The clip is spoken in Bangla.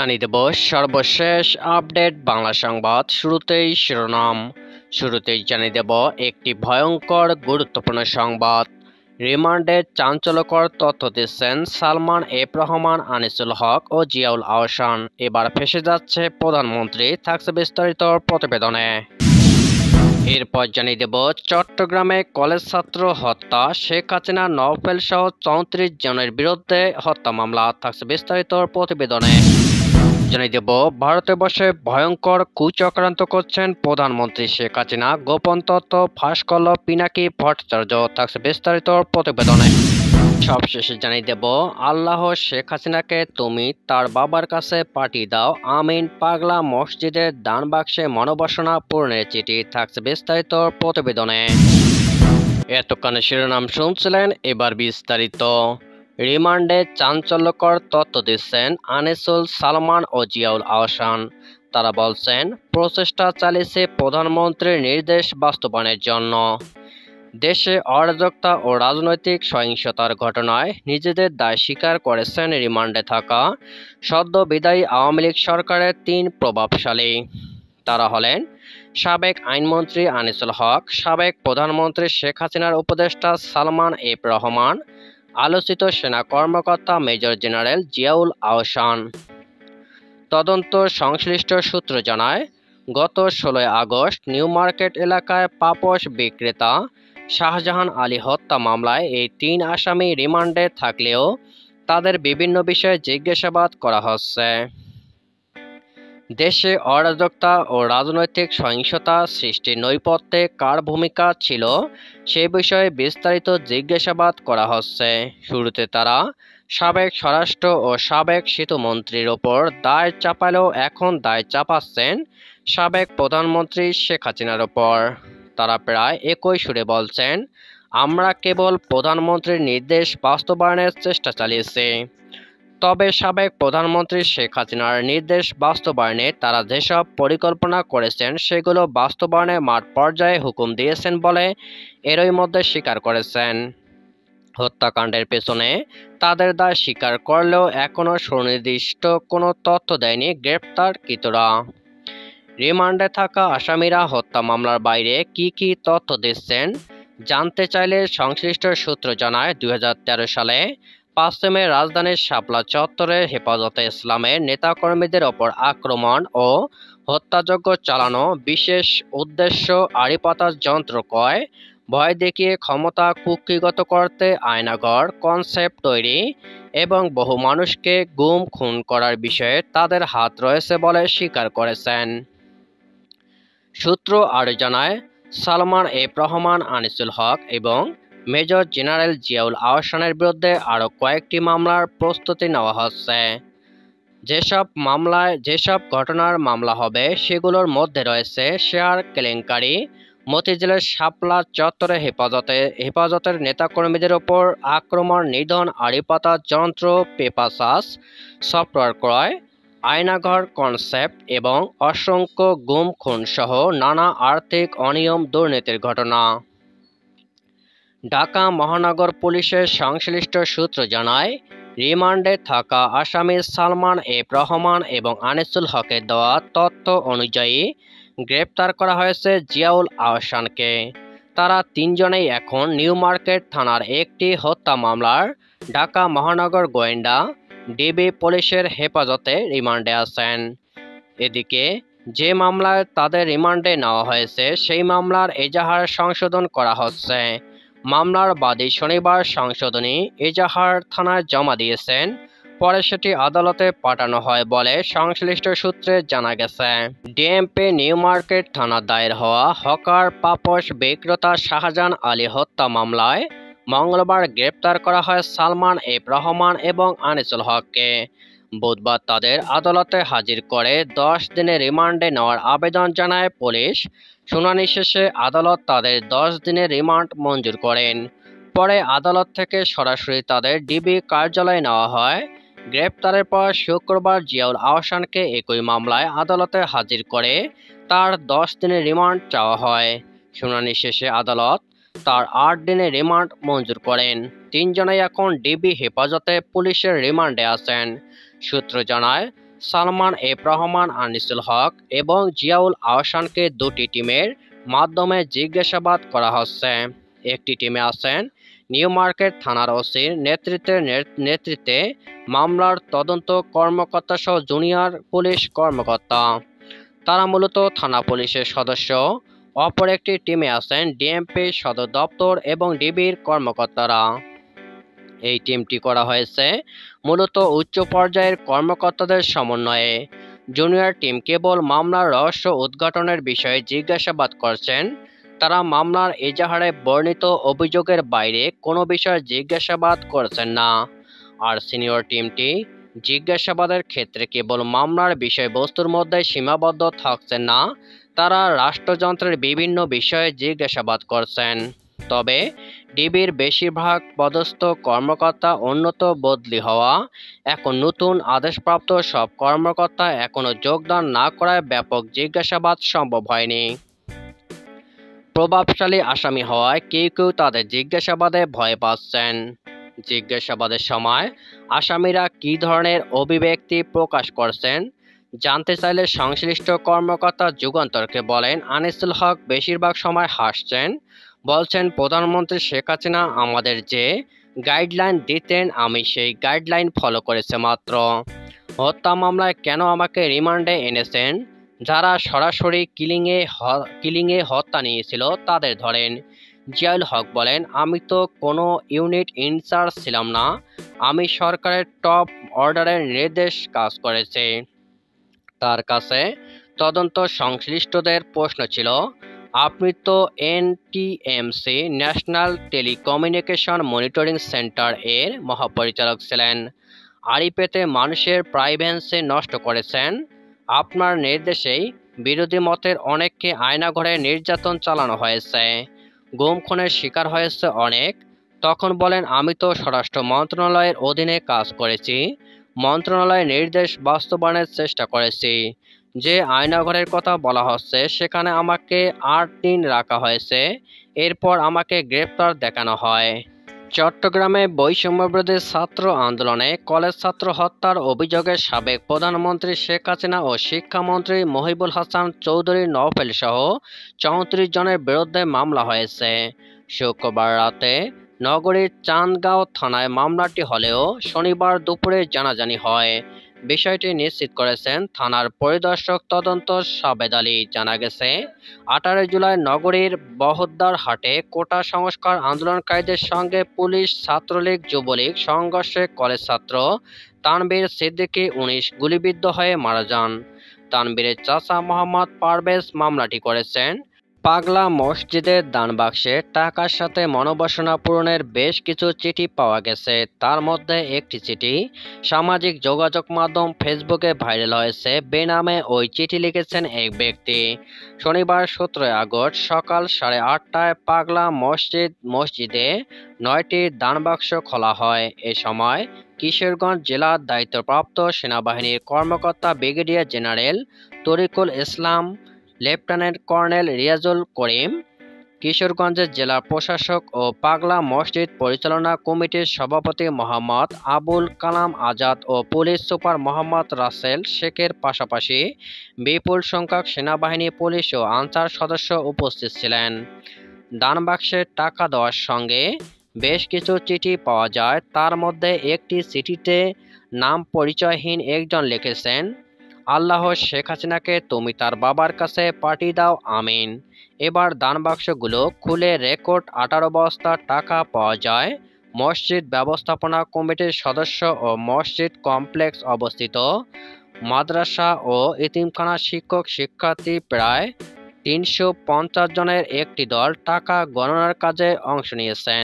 জানিয়ে দেব সর্বশেষ আপডেট বাংলা সংবাদ। শুরুতেই শিরোনাম। শুরুতেই জানিয়ে দেব একটি ভয়ঙ্কর গুরুত্বপূর্ণ সংবাদ। রিমান্ডে চাঞ্চল্যকর তথ্য দিচ্ছেন সালমান এফ রহমান, আনিসুল হক ও জিয়াউল আহসান। এবার ফেঁসে যাচ্ছে প্রধানমন্ত্রী, থাকছে বিস্তারিত প্রতিবেদনে। এরপর জানিয়ে দেব চট্টগ্রামে কলেজ ছাত্র হত্যা, শেখ হাসিনা, নওফেল সহ 34 জনের বিরুদ্ধে হত্যা মামলা, থাকছে বিস্তারিত প্রতিবেদনে। জানিয়ে দেব ভারতে বসে ভয়ঙ্কর কুচক্রান্ত করছেন প্রধানমন্ত্রী শেখ হাসিনা, গোপন তথ্য ফাঁস করল পিনাকি ভট্টাচার্য, থাকছে বিস্তারিত প্রতিবেদনে। সবশেষে জানিয়ে দেব আল্লাহ শেখ হাসিনাকে তুমি তার বাবার কাছে পাঠিয়ে দাও, আমিন। পাগলা মসজিদের দান বাক্সে মনোবাসনা পূরণের চিঠি, থাকছে বিস্তারিত প্রতিবেদনে। এতক্ষণ শিরোনাম শুনছিলেন, এবার বিস্তারিত। রিমান্ডে চাঞ্চল্যকর তথ্য দিচ্ছেন আনিসুল, সালমান ও জিয়াউল আহসান। তারা বলছেন প্রচেষ্টা চালিয়েছে প্রধানমন্ত্রীর নির্দেশ বাস্তবায়নের জন্য। দেশে অরাজকতা ও রাজনৈতিক সহিংসতার ঘটনায় নিজেদের দায় স্বীকার করেছেন রিমান্ডে থাকা সদ্য বিদায়ী আওয়ামী লীগ সরকারের 3 প্রভাবশালী। তারা হলেন সাবেক আইনমন্ত্রী আনিসুল হক, সাবেক প্রধানমন্ত্রী শেখ হাসিনার উপদেষ্টা সালমান এফ রহমান, আলোচিত সেনা কর্মকর্তা মেজর জেনারেল জিয়াউল আহসান। তদন্ত সংশ্লিষ্ট সূত্র জানায়, গত 16 আগস্ট নিউ মার্কেট এলাকায় পাপোশ বিক্রেতা শাহজাহান আলী হত্যা মামলায় এই 3 আসামি রিমান্ডে থাকলেও তাদের বিভিন্ন বিষয়ে জিজ্ঞাসাবাদ করা হচ্ছে। দেশে অরাজকতা ও রাজনৈতিক সহিংসতা সৃষ্টির নৈপথ্যে কার ভূমিকা ছিল সে বিষয়ে বিস্তারিত জিজ্ঞাসাবাদ করা হচ্ছে। শুরুতে তারা সাবেক স্বরাষ্ট্র ও সাবেক সেতুমন্ত্রীর ওপর দায় চাপালেও এখন দায় চাপাচ্ছেন সাবেক প্রধানমন্ত্রী শেখ হাসিনার ওপর। তারা প্রায় একই সুরে বলছেন, আমরা কেবল প্রধানমন্ত্রীর নির্দেশ বাস্তবায়নের চেষ্টা চালিয়েছি। তবে সাবেক প্রধানমন্ত্রী শেখ হাসিনার নির্দেশ বাস্তবায়নে তারা যেসব পরিকল্পনা করেছেন সেগুলো বাস্তবায়নে মাঠ পর্যায়ে হুকুম দিয়েছেন বলে এরই মধ্যে স্বীকার করেছেন। হত্যাকাণ্ডের পেছনে তাদের দায় স্বীকার করলেও এখনও সুনির্দিষ্ট কোনো তথ্য দেয়নি গ্রেপ্তারকৃতরা। রিমান্ডে থাকা আসামিরা হত্যা মামলার বাইরে কি কি তথ্য দিচ্ছেন জানতে চাইলে সংশ্লিষ্ট সূত্র জানায়, 2013 সালে 5 মে রাজধানীর শাপলা চত্বরে হেফাজতে ইসলামের নেতাকর্মীদের ওপর আক্রমণ ও হত্যাযজ্ঞ চালানো, বিশেষ উদ্দেশ্য আড়িপাতার যন্ত্র ক্রয়, ভয় দেখিয়ে ক্ষমতা কুক্ষিগত করতে আয়নাঘর কনসেপ্ট তৈরি এবং বহু মানুষকে গুম খুন করার বিষয়ে তাদের হাত রয়েছে বলে স্বীকার করেছেন। সূত্র আরও জানায়, সালমান এফ রহমান, আনিসুল হক এবং মেজর জেনারেল জিয়াউল আহসানের বিরুদ্ধে আরও কয়েকটি মামলার প্রস্তুতি নেওয়া হচ্ছে। যেসব ঘটনার মামলা হবে সেগুলোর মধ্যে রয়েছে শেয়ার কেলেঙ্কারি, মতিঝিলের শাপলা চত্বরে হেফাজতের নেতাকর্মীদের ওপর আক্রমণ, নিধন, আড়িপাতা যন্ত্র, পেপাসাস, সফটওয়্যার ক্রয়, আয়নাঘর কনসেপ্ট এবং অসংখ্য গুম খুন সহ নানা আর্থিক অনিয়ম দুর্নীতির ঘটনা। ঢাকা মহানগর পুলিশের সংশ্লিষ্ট সূত্র জানায়, রিমান্ডে থাকা আসামি সালমান এফ রহমান এবং আনিসুল হকের দেওয়া তথ্য অনুযায়ী গ্রেপ্তার করা হয়েছে জিয়াউল আহসানকে। তারা 3 জনেই এখন নিউ মার্কেট থানার একটি হত্যা মামলার ঢাকা মহানগর গোয়েন্দা ডিবি পুলিশের হেফাজতে রিমান্ডে আছেন। এদিকে যে মামলায় তাদের রিমান্ডে নেওয়া হয়েছে সেই মামলার এজাহার সংশোধন করা হচ্ছে। মামলার বাদী শনিবার সংশোধনী এজাহার থানায় জমা দিয়েছেন, পরে সেটি আদালতে পাঠানো হয় বলে সংশ্লিষ্ট সূত্রে জানা গেছে। ডিএমপি নিউ মার্কেট থানা দায়ের হওয়া হকার পাপোশ বিক্রেতা শাহজাহান আলী হত্যা মামলায় মঙ্গলবার গ্রেপ্তার করা হয় সালমান এফ রহমান এবং আনিসুল হককে। বুধবার তাদের আদালতে হাজির করে 10 দিনের রিমান্ডে নেওয়ার আবেদন জানায় পুলিশ। শুনানি শেষে আদালত তাদের 10 দিনের রিমান্ড মঞ্জুর করেন। পরে আদালত থেকে সরাসরি তাদের ডিবি কার্যালয়ে নেওয়া হয়। গ্রেপ্তারের পর শুক্রবার জিয়াউল আহসানকে একই মামলায় আদালতে হাজির করে তার 10 দিনের রিমান্ড চাওয়া হয়। শুনানি শেষে আদালত তার 8 দিনের রিমান্ড মঞ্জুর করেন। 3 জনেই এখন ডিবি হেফাজতে পুলিশের রিমান্ডে আছেন। সূত্র জানায়, সালমান এফ রহমান, আনিসুল হক এবং জিয়াউল আহসানকে দুটি টিমের মাধ্যমে জিজ্ঞাসাবাদ করা হচ্ছে। একটি টিমে আছেন নিউ মার্কেট থানার ওসির নেতৃত্বে মামলার তদন্ত কর্মকর্তা সহ জুনিয়র পুলিশ কর্মকর্তা। তারা মূলত থানা পুলিশের সদস্য। অপর একটি টিমে আছেন ডিএমপি সদর দপ্তর এবং ডিবির কর্মকর্তারা। এই টিমটি করা হয়েছে মূলত উচ্চ পর্যায়ের কর্মকর্তাদের সমন্বয়ে। জুনিয়র টিম কেবল মামলার রহস্য উদ্ঘাটনের বিষয়ে জিজ্ঞাসাবাদ করছেন। তারা মামলার এজাহারে বর্ণিত অভিযোগের বাইরে কোনো বিষয়ে জিজ্ঞাসাবাদ করছেন না। আর সিনিয়র টিমটি জিজ্ঞাসাবাদের ক্ষেত্রে কেবল মামলার বিষয়বস্তুর মধ্যে সীমাবদ্ধ থাকছেন না, তারা রাষ্ট্রযন্ত্রের বিভিন্ন বিষয়ে জিজ্ঞাসাবাদ করছেন। তবে ডিবির বেশিরভাগ পদস্থ কর্মকর্তা উন্নত বদলি হওয়া, এখন নতুন আদেশপ্রাপ্ত সব কর্মকর্তা এখনও যোগদান না করায় ব্যাপক জিজ্ঞাসাবাদ সম্ভব হয়নি। প্রভাবশালী আসামি হওয়ায় কেউ কেউ তাদের জিজ্ঞাসাবাদে ভয় পাচ্ছেন। জিজ্ঞাসাবাদের সময় আসামিরা কী ধরনের অভিব্যক্তি প্রকাশ করছেন জানতে চাইলে সংশ্লিষ্ট কর্মকর্তা যুগান্তরকে বলেন, আনিসুল হক বেশিরভাগ সময় হাসছেন, বলছেন প্রধানমন্ত্রী শেখ হাসিনা আমাদের যে গাইডলাইন দিতেন আমি সেই গাইডলাইন ফলো করেছি মাত্র। হত্যা মামলায় কেন আমাকে রিমান্ডে এনেছেন? যারা সরাসরি কিলিংয়ে হত্যা নিয়েছিল তাদের ধরেন। জিয়াউল হক বলেন, আমি তো কোনো ইউনিট ইনচার্জ ছিলাম না, আমি সরকারের টপ অর্ডারের নির্দেশ কাজ করেছি। তার কাছে তদন্ত সংশ্লিষ্টদের প্রশ্ন ছিল, আপনি তো NTMC national telecommunication monitoring centre এর মহাপরিচালক ছিলেন, আড়ি পেতে মানুষের প্রাইভেসি নষ্ট করেছেন, আপনার নির্দেশেই বিরোধী মতের অনেককে আয়নাঘরে নির্যাতন চালানো হয়েছে, গুম খুনের শিকার হয়েছে অনেক। তখন বলেন, আমি তো স্বরাষ্ট্র মন্ত্রণালয়ের অধীনে কাজ করেছি, মন্ত্রণালয়ের নির্দেশ বাস্তবায়নের চেষ্টা করেছি। যে আয়নাঘরের কথা বলা হচ্ছে সেখানে আমাকে 8 দিন রাখা হয়েছে, এরপর আমাকে গ্রেপ্তার দেখানো হয়। চট্টগ্রামে বৈষম্যবিরোধী ছাত্র আন্দোলনে কলেজ ছাত্র হত্যার অভিযোগে সাবেক প্রধানমন্ত্রী শেখ হাসিনা ও শিক্ষামন্ত্রী মহিবুল হাসান চৌধুরী নওফেল সহ 34 জনের বিরুদ্ধে মামলা হয়েছে। শুক্রবার রাতে নগরীর চান্দগাঁও থানায় মামলাটি হলেও শনিবার দুপুরে জানাজানি হয়। বিষয়টি নিশ্চিত করেছেন থানার পরিদর্শক তদন্ত সাবেদ আলী। জানা গেছে, 18 জুলাই নগরীর বহদ্দার হাটে কোটা সংস্কার আন্দোলনকারীদের সঙ্গে পুলিশ ছাত্রলীগ যুবলীগ সংঘর্ষে কলেজ ছাত্র তানভীর সিদ্দিকী 19 গুলিবিদ্ধ হয়ে মারা যান। তানভীরের চাচা মোহাম্মদ পারভেজ মামলাটি করেছেন। পাগলা মসজিদের দানবাক্সে টাকার সাথে মনোবাসনা পূরণের বেশ কিছু চিঠি পাওয়া গেছে। তার মধ্যে একটি চিঠি সামাজিক যোগাযোগ মাধ্যম ফেসবুকে ভাইরাল হয়েছে। বেনামে ওই চিঠি লিখেছেন এক ব্যক্তি। শনিবার 17 আগস্ট সকাল 8:30টায় পাগলা মসজিদে 9টি দানবাক্স খোলা হয়। এ সময় কিশোরগঞ্জ জেলার দায়িত্বপ্রাপ্ত সেনাবাহিনীর কর্মকর্তা ব্রিগেডিয়ার জেনারেল তরিকুল ইসলাম, লেফটেন্যান্ট কর্নেল রিয়াজুল করিম, কিশোরগঞ্জের জেলা প্রশাসক ও পাগলা মসজিদ পরিচালনা কমিটির সভাপতি মোহাম্মদ আবুল কালাম আজাদ ও পুলিশ সুপার মোহাম্মদ রাসেল শেখের পাশাপাশি বিপুল সংখ্যক সেনাবাহিনী, পুলিশ ও আনসার সদস্য উপস্থিত ছিলেন। দানবাক্সে টাকা দেওয়ার সঙ্গে বেশ কিছু চিঠি পাওয়া যায়। তার মধ্যে একটি চিঠিতে নাম পরিচয়হীন একজন লিখেছেন, আল্লাহ শেখ হাসিনাকে তুমি তার বাবার কাছে পাঠিয়ে দাও, আমিন। এবার দানবাক্সগুলো খুলে রেকর্ড 18 বস্তা টাকা পাওয়া যায়। মসজিদ ব্যবস্থাপনা কমিটির সদস্য ও মসজিদ কমপ্লেক্স অবস্থিত মাদ্রাসা ও এতিমখানা শিক্ষক শিক্ষার্থী প্রায় 350 জনের একটি দল টাকা গণনার কাজে অংশ নিয়েছেন।